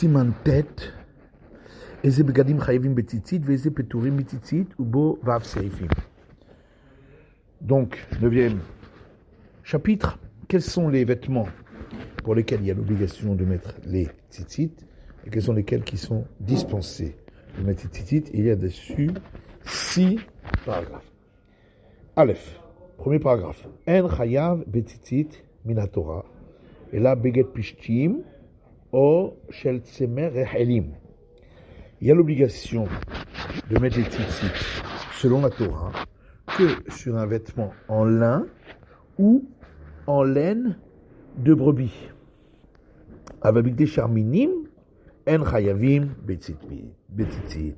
סימן ט' איזה בגדים חייבים בציצית ואיזה פטורים מציצית ובו ואף סעיפים. Donc, 9e chapitre, quels sont les vêtements pour lesquels il y a l'obligation de mettre les tzitzit et quels sont lesquels qui sont dispensés de mettre les tzitzit. Il y a dessus 6 paragraphes. Aleph, premier paragraphe. En chayav betzitzit min Torah et là beget pishtim o shel tsemer rehelim. Il y a l'obligation de mettre les tzitzit selon la Torah que sur un vêtement en lin ou en laine de brebis. Avec des charminim, en chayavim betzitzit.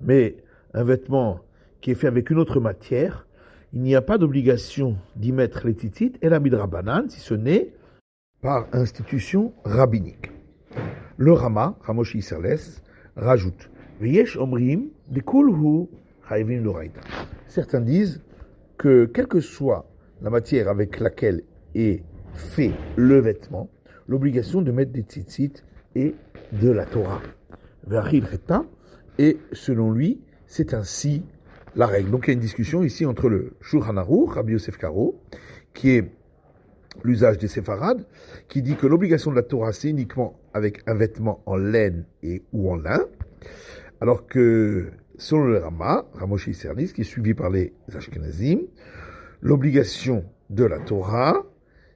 Mais un vêtement qui est fait avec une autre matière, il n'y a pas d'obligation d'y mettre les tzitzit et la midrabanan, si ce n'est par institution rabbinique. Le Rama, Ramoshi Isserles, rajoute V'yesh omrim dekulhu chayavim l'oraita. Certains disent que quelle que soit la matière avec laquelle est fait le vêtement, l'obligation de mettre des tzitzit est de la Torah. V'achil cheta, et selon lui, c'est ainsi la règle. Donc il y a une discussion ici entre le Shulchan Aruch, Rabbi Yosef Karo, qui est l'usage des séfarades, qui dit que l'obligation de la Torah, c'est uniquement avec un vêtement en laine et ou en lin, alors que selon le Rama, Ramoshi Isserlis, qui est suivi par les Ashkenazim, l'obligation de la Torah,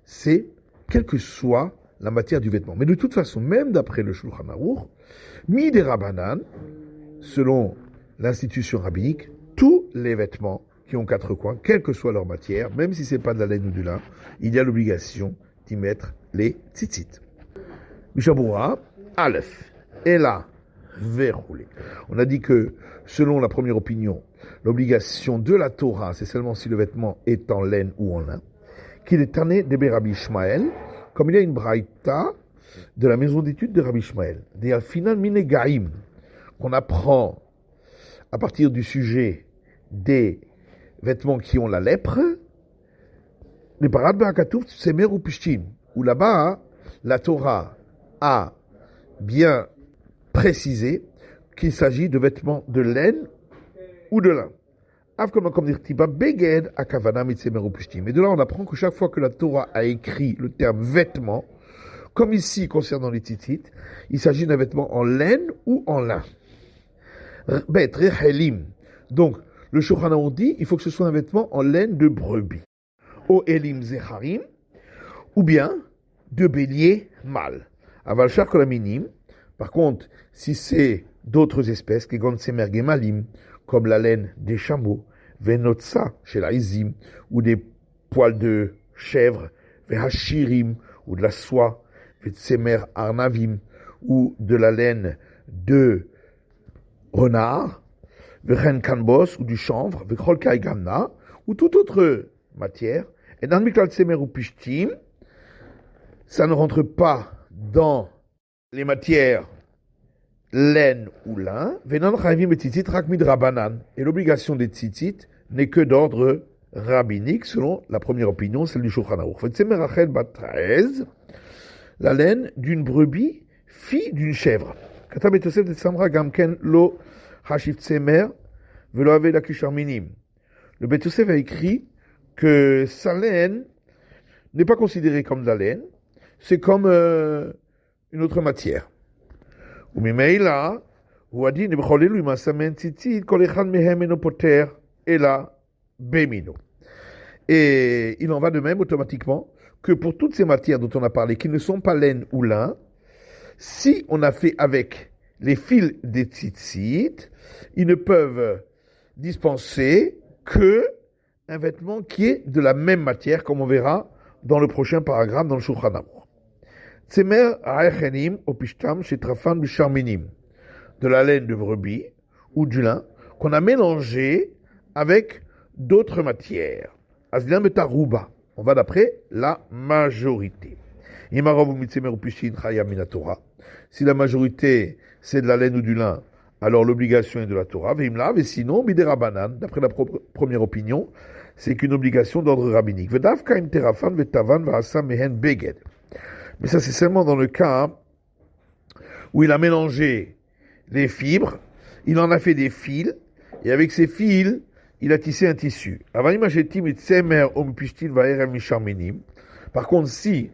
c'est quelle que soit la matière du vêtement. Mais de toute façon, même d'après le Shulchan Aruch, Midei Rabbanan, selon l'institution rabbinique, tous les vêtements qui ont 4 coins, quelle que soit leur matière, même si c'est pas de la laine ou du lin, il y a l'obligation d'y mettre les tzitzit. Mishabura, Aleph, et là, verroulé. On a dit que, selon la première opinion, l'obligation de la Torah, c'est seulement si le vêtement est en laine ou en lin, qu'il est tanné de Rabbi Ishmael, comme il y a une braïta de la maison d'études de Rabbi Ishmael, des Alfinan Minegaim, qu'on apprend à partir du sujet des vêtements qui ont la lèpre, les parad be'akatouf semer ou pishtim, où là-bas, la Torah a bien précisé qu'il s'agit de vêtements de laine ou de lin. Et de là, on apprend que chaque fois que la Torah a écrit le terme vêtement, comme ici concernant les tzitzit, il s'agit d'un vêtement en laine ou en lin. Donc, le Shulchan Aruch dit, il faut que ce soit un vêtement en laine de brebis. O elim zecharim, ou bien de bélier mâle. Aval shar kol haminim. Par contre, si c'est d'autres espèces, comme la laine des chameaux, venotsa chez la izim, ou des poils de chèvre, vehashirim, ou de la soie, vetsemer arnavim, ou de la laine de renard, vechen kanbos, ou du chanvre, vechol gamna, ou toute autre matière, et dans miklal tsemer ou pishtim, ça ne rentre pas dans les matières laine ou lin, venan chayvim et tzitzit rak midrabanan. Et l'obligation des tzitzit n'est que d'ordre rabbinique, selon la première opinion, celle du Shulchan Aruch. Vetsemer rachel bat 13, la laine d'une brebis, fille d'une chèvre. Kata betosef de samra gamken lo hashiv tsemer velo ave la kisharminim. Le Betosef a écrit que sa laine n'est pas considérée comme de la laine, c'est comme une autre matière. וממילא, הוא הדין בחוללו עם הסמן ציצית, כל אחד מהם אינו פוטר, אלא במינו. Et il en va de même automatiquement que pour toutes ces matières dont on a parlé, qui ne sont pas laine ou lin, si on a fait avec les fils des tzitzit, ils ne peuvent dispenser que un vêtement qui est de la même matière, comme on verra dans le prochain paragraphe dans le Shulchan Aruch. Tsemer ha'echenim opishtam shetrafan bisharminim, de la laine de brebis ou du lin qu'on a mélangé avec d'autres matières. Aslan betaruba, on va d'après la majorité. Imarov ou mitsemer ou pishin chayam min Torah. Si la majorité c'est de la laine ou du lin, alors l'obligation est de la Torah. Veimlav, et sinon midei rabbanan, d'après la première opinion, c'est qu'une obligation d'ordre rabbinique. Vedavka im terafan vetavan va'asa mehen beged. Mais ça, c'est seulement dans le cas où il a mélangé les fibres, il en a fait des fils, et avec ces fils, il a tissé un tissu. Par contre, si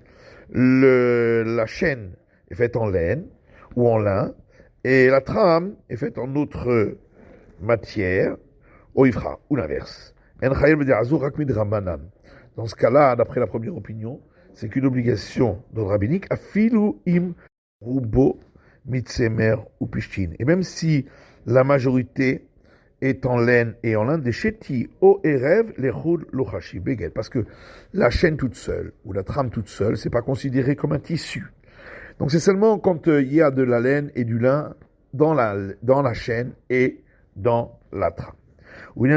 la chaîne est faite en laine ou en lin, et la trame est faite en autre matière, ou l'inverse. Dans ce cas-là, d'après la première opinion, c'est qu'une obligation d'ordre rabbinique, afilu im rubo mitsemer ou pishtin. Et même si la majorité est en laine et en lin, des cheti o erev les roud lochashi beged. Parce que la chaîne toute seule, ou la trame toute seule, c'est pas considéré comme un tissu. Donc c'est seulement quand il y a de la laine et du lin dans la chaîne et dans la trame. Et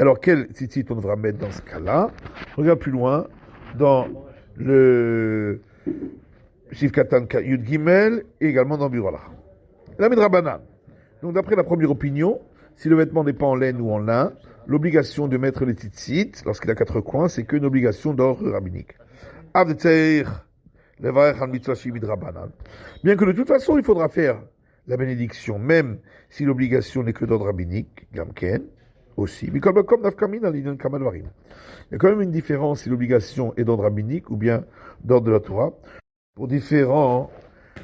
alors, quel tzitzit on devra mettre dans ce cas-là? Regarde plus loin, dans le Sif Katan Yud Gimel et également dans Birolacha. La Midrabanan. Donc, d'après la première opinion, si le vêtement n'est pas en laine ou en lin, l'obligation de mettre les tzitzit, lorsqu'il a 4 coins, c'est qu'une obligation d'ordre rabbinique. Bien que de toute façon, il faudra faire la bénédiction, même si l'obligation n'est que d'ordre rabbinique, Gamken, aussi. Mais comme Nafkamina, il y a quand même une différence si l'obligation est d'ordre rabbinique ou bien d'ordre de la Torah, pour différents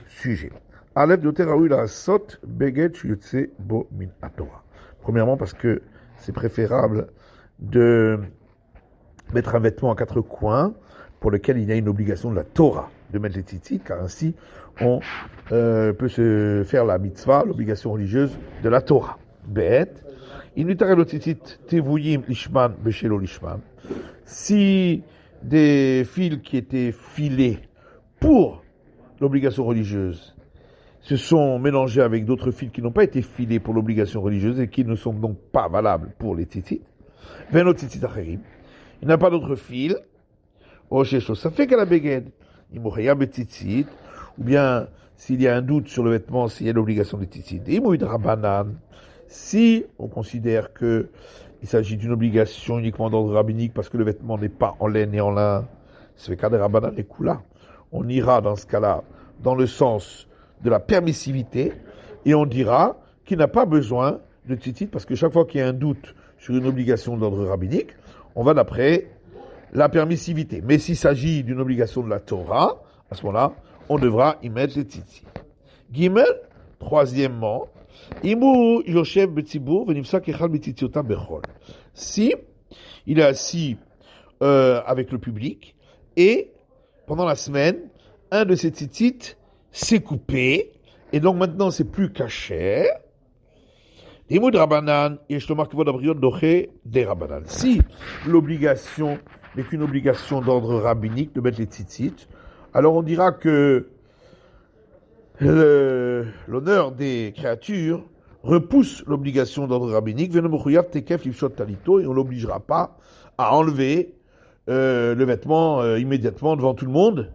sujets. Aleph de Teraoula Sot, Beget, Yutse, Bo, Min, Torah. Premièrement, parce que c'est préférable de mettre un vêtement à 4 coins pour lequel il y a une obligation de la Torah de mettre les tzitzit, car ainsi on peut se faire la mitzvah, l'obligation religieuse de la Torah. Bête, si des fils qui étaient filés pour l'obligation religieuse se sont mélangés avec d'autres fils qui n'ont pas été filés pour l'obligation religieuse et qui ne sont donc pas valables pour les tzitzit, il n'a pas d'autre fil, ça fait qu'à la beged, ou bien s'il y a un doute sur le vêtement, s'il y a l'obligation de tzitzit. Si on considère que il s'agit d'une obligation uniquement d'ordre rabbinique parce que le vêtement n'est pas en laine et en lin, c'est le cas des rabbanan et kula. On ira dans ce cas-là dans le sens de la permissivité et on dira qu'il n'a pas besoin de tzitzit parce que chaque fois qu'il y a un doute sur une obligation d'ordre rabbinique, on va d'après la permissivité. Mais s'il s'agit d'une obligation de la Torah, à ce moment-là, on devra y mettre les tzitzit. Gimel, troisièmement, Imu Yoshev Betzibur Venimsa Kechal Betzitziotam Bechol. Si il est assis avec le public et pendant la semaine, un de ces tzitzit s'est coupé et donc maintenant c'est plus caché. Imu Drabanan Yeshlomar Kevod Abriot Doche des Rabanan. Si l'obligation n'est qu'une obligation d'ordre rabbinique de mettre les tzitzit, alors on dira que l'honneur des créatures repousse l'obligation d'ordre rabbinique, et on ne l'obligera pas à enlever le vêtement immédiatement devant tout le monde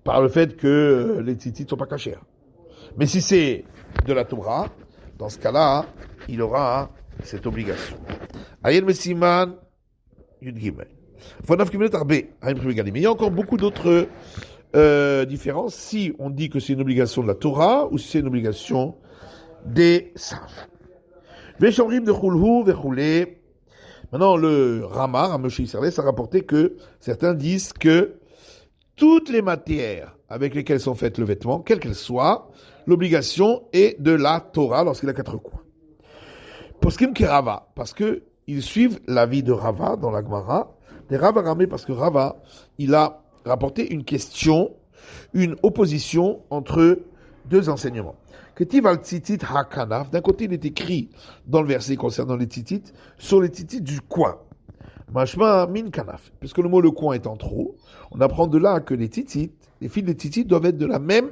par le fait que les tzitzit ne sont pas cachés. Mais si c'est de la Torah, dans ce cas-là, il aura cette obligation. Ayel Mesiman Yud Gimel. Mais il y a encore beaucoup d'autres différences si on dit que c'est une obligation de la Torah ou si c'est une obligation des sages. Maintenant, le Rama, Ramoshe Israël, a rapporté que certains disent que toutes les matières avec lesquelles sont faites le vêtement, quelle qu'elle soit, l'obligation est de la Torah lorsqu'il a 4 coins. Poskim ki Rava, parce que ils suivent l'avis de Rava dans la Gemara, des Rava Ramé, parce que Rava, il a rapporté une question, une opposition entre deux enseignements. Ketiv al tzitzit ha-kanaf, d'un côté il est écrit dans le verset concernant les tzitzit, sur les tzitzit du coin. Mashma min kanaf, puisque le mot le coin étant trop, on apprend de là que les tzitzit, les fils des tzitzit doivent être de la même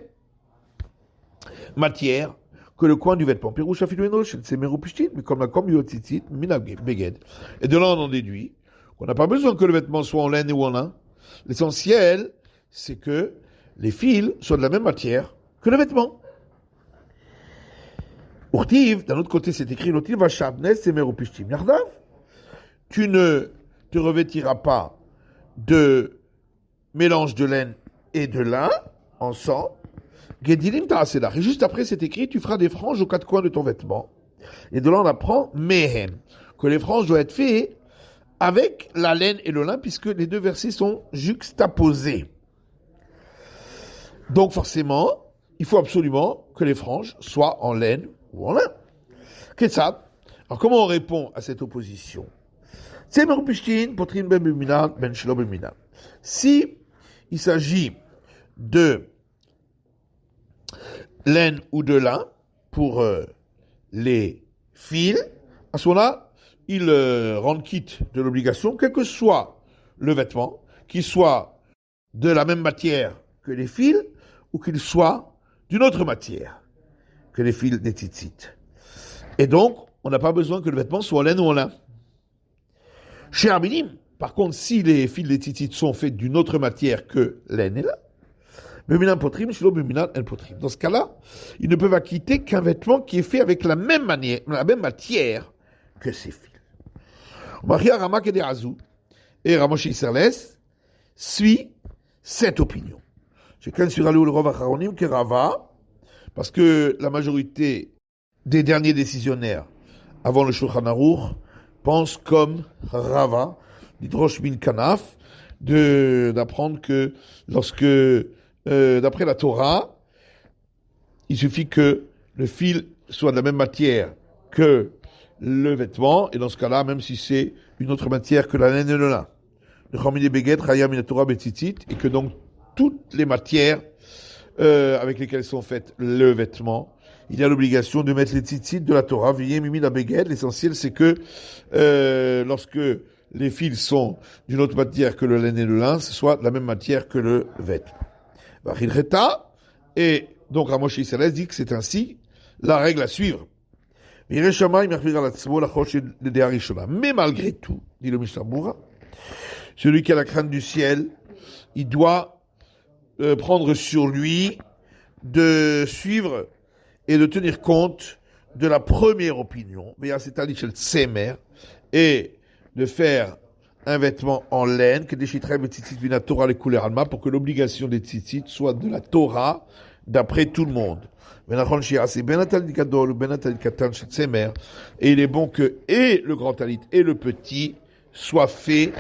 matière que le coin du vêtement. Pirouche afilueno, c'est merupushtin, mais comme yo tzitzit, min beged. Et de là on en déduit qu'on n'a pas besoin que le vêtement soit en laine ou en lin. L'essentiel, c'est que les fils soient de la même matière que le vêtement. Urtiv, d'un autre côté, c'est écrit, l'otiv va shabnes et merupushtim yardav. Tu ne te revêtiras pas de mélange de laine et de lin, ensemble. Gedilim ta'aselach. Et juste après, c'est écrit, tu feras des franges aux quatre coins de ton vêtement. Et de là, on apprend mehen, que les franges doivent être faites avec la laine et le lin, puisque les deux versets sont juxtaposés. Donc forcément, il faut absolument que les franges soient en laine ou en lin. Qu'est-ce ça? Alors comment on répond à cette opposition? Si il s'agit de laine ou de lin pour les fils, à ce moment-là, ils rendent quitte de l'obligation, quel que soit le vêtement, qu'il soit de la même matière que les fils, ou qu'il soit d'une autre matière que les fils des tzitzit. Et donc, on n'a pas besoin que le vêtement soit en laine ou en lin. Chez Arbinim, par contre, si les fils des tzitzit sont faits d'une autre matière que laine et lin, dans ce cas-là, ils ne peuvent acquitter qu'un vêtement qui est fait avec la même matière que ces fils. Maria Ramak et Ramosh Isserles suit cette opinion. Chacun sur le Rov Acharonim que Rava, parce que la majorité des derniers décisionnaires avant le Shulchan Aruch pensent comme Rava, d'Idrosh Bin Kanaf, d'apprendre que lorsque, d'après la Torah, il suffit que le fil soit de la même matière que le vêtement, et dans ce cas-là, même si c'est une autre matière que la laine et le lin. Et que donc toutes les matières avec lesquelles sont faites le vêtement, il y a l'obligation de mettre les tzitzit de la Torah. L'essentiel, c'est que lorsque les fils sont d'une autre matière que le laine et le lin, ce soit de la même matière que le vêtement. Et donc Ramosh Isserles dit que c'est ainsi la règle à suivre. Mais malgré tout, dit le Mishnah Berurah, celui qui a la crainte du ciel, il doit prendre sur lui de suivre et de tenir compte de la première opinion, et de faire un vêtement en laine, que des chitrem et tzitzit vina Torah les couleurs alma, pour que l'obligation des tzitzit soit de la Torah d'après tout le monde. Et il est bon que et le grand talit et le petit soient faits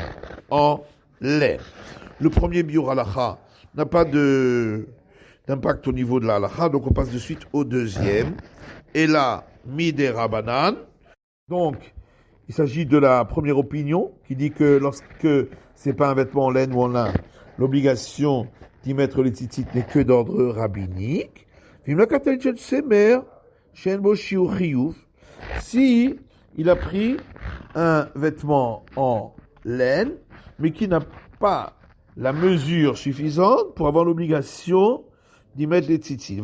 en laine. Le premier biur halacha n'a pas d'impact au niveau de la halacha, donc on passe de suite au deuxième. Et là, midé rabanan. Donc, il s'agit de la première opinion qui dit que lorsque c'est pas un vêtement en laine ou en lin, l'obligation d'y mettre les tzitzit n'est que d'ordre rabbinique. Si il a pris un vêtement en laine, mais qui n'a pas la mesure suffisante pour avoir l'obligation d'y mettre les tzitzit.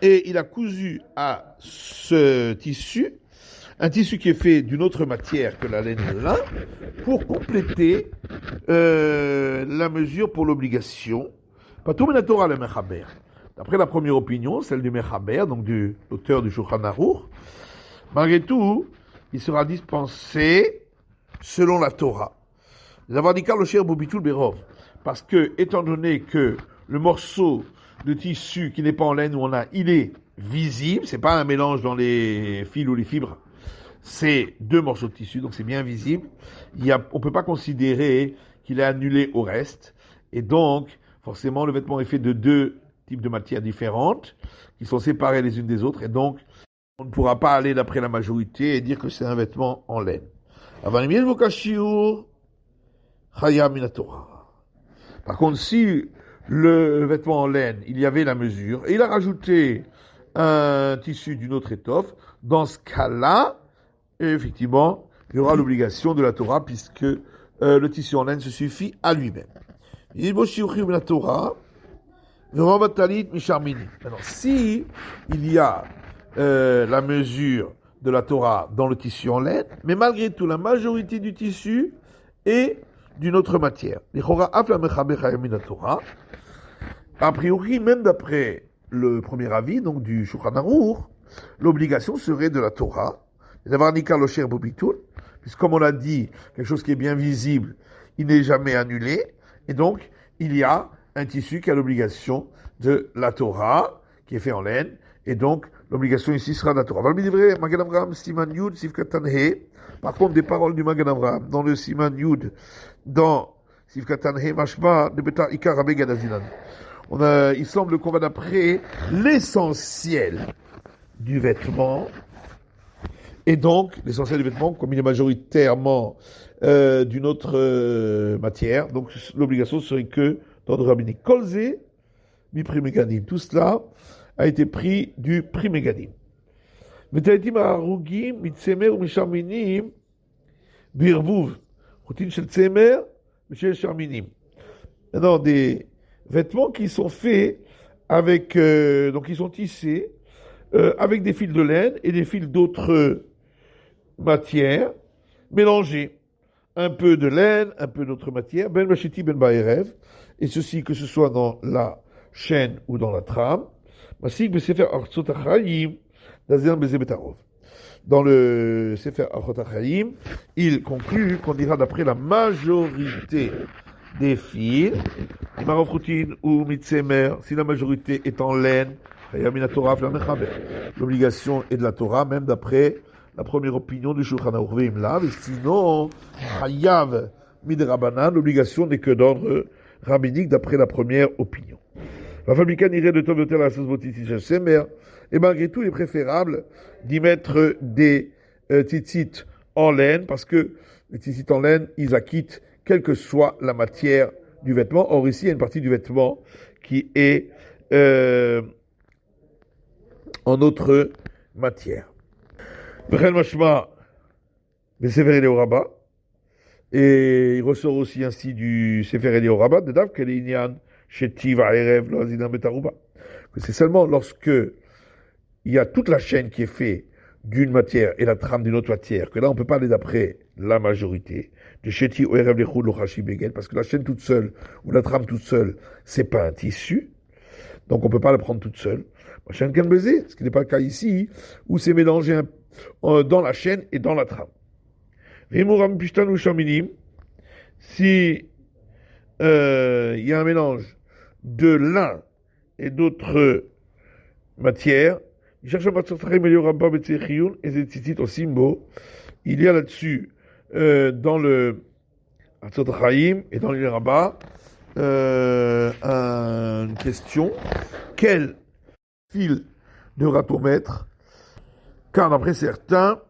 Et il a cousu à ce tissu, un tissu qui est fait d'une autre matière que la laine et le lin, pour compléter la mesure pour l'obligation. D'après la première opinion, celle du Mechaber, donc de l'auteur du Shulchan Aruch, malgré tout, il sera dispensé selon la Torah. Parce que, étant donné que le morceau de tissu qui n'est pas en laine ou en lin, il est visible, c'est pas un mélange dans les fils ou les fibres, c'est deux morceaux de tissu, donc c'est bien visible. On peut pas considérer qu'il est annulé au reste, et donc, forcément, le vêtement est fait de deux types de matières différentes, qui sont séparées les unes des autres, et donc, on ne pourra pas aller d'après la majorité et dire que c'est un vêtement en laine. Par contre, si le vêtement en laine, il y avait la mesure, et il a rajouté un tissu d'une autre étoffe, dans ce cas-là, effectivement, il y aura l'obligation de la Torah, puisque le tissu en laine se suffit à lui-même. Maintenant, si il y a la mesure de la Torah dans le tissu en laine, mais malgré tout, la majorité du tissu est d'une autre matière. A priori, même d'après le premier avis, donc du Shulchan Aruch, l'obligation serait de la Torah, d'avoir nikar locher bobitul, puisque comme on l'a dit, quelque chose qui est bien visible, il n'est jamais annulé, et donc il y a un tissu qui a l'obligation de la Torah, qui est fait en laine, et donc l'obligation ici sera de la Torah. Magen Avraham, Siman Yud, Sif Katan He. Par contre, des paroles du Magen Avraham dans le Siman Yud, dans Sif Katan He, Mashma, de Betar Ikar Rabbe Gadazinan. Il semble qu'on va d'après l'essentiel du vêtement, et donc l'essentiel du vêtement, comme il est majoritairement d'une autre matière, donc l'obligation serait que d'ordre rabbinique. Kolze, mi primegadim. Tout cela a été pris du primegadim. Metaitim harugim, mitzemer ou misharminim, birbuv. Routine shel tzemer, shel sharminim. Maintenant, des vêtements qui sont faits avec, donc ils sont tissés avec des fils de laine et des fils d'autres matières mélangés. Un peu de laine, un peu d'autres matières, ben machiti ben baerev, et ceci que ce soit dans la chaîne ou dans la trame. Masik besefer artzot achayim, dazer bezebetarov. Dans le Sefer Archot Achayim, il conclut qu'on dira d'après la majorité des fils, Marov Routin ou Mitzemer, si la majorité est en laine, l'obligation est de la Torah, même d'après la première opinion du Shulchan Aruch Veimlav, et sinon, Hayav Midrabanan, l'obligation n'est que d'ordre rabbinique d'après la première opinion. La fabrican irait de Tov Yoter la sauce botitis Semer, et malgré tout, il est préférable d'y mettre des tzitzit en laine, parce que les tzitzit en laine, ils acquittent quelle que soit la matière du vêtement. Or, ici, il y a une partie du vêtement qui est en autre matière. V'chen mashma besefer Eliyahu Rabbah, et il ressort aussi ainsi du Sefer Eliyahu Rabbah, de Dav, quel est inyan shetiv ha'erev lo azinan betaruba. C'est seulement lorsque il y a toute la chaîne qui est faite d'une matière et la trame d'une autre matière, que là on peut pas aller d'après la majorité, de sheti ou erev lechud lo chashi begel, parce que la chaîne toute seule, ou la trame toute seule, c'est pas un tissu, donc on peut pas la prendre toute seule. Ma chaîne can baiser, ce qui n'est pas le cas ici, où c'est mélangé dans la chaîne et dans la trame. V'imoram pishtan ou shaminim, si il y a un mélange de l'un et d'autres matières, il cherche un il y a là-dessus, dans le Hatzot Chaim et dans le Rabbah, une question: quel fil devra-t-on mettre? Car d'après certains,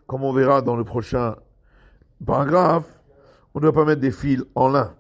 comme on verra dans le prochain paragraphe, on ne doit pas mettre des fils en lin.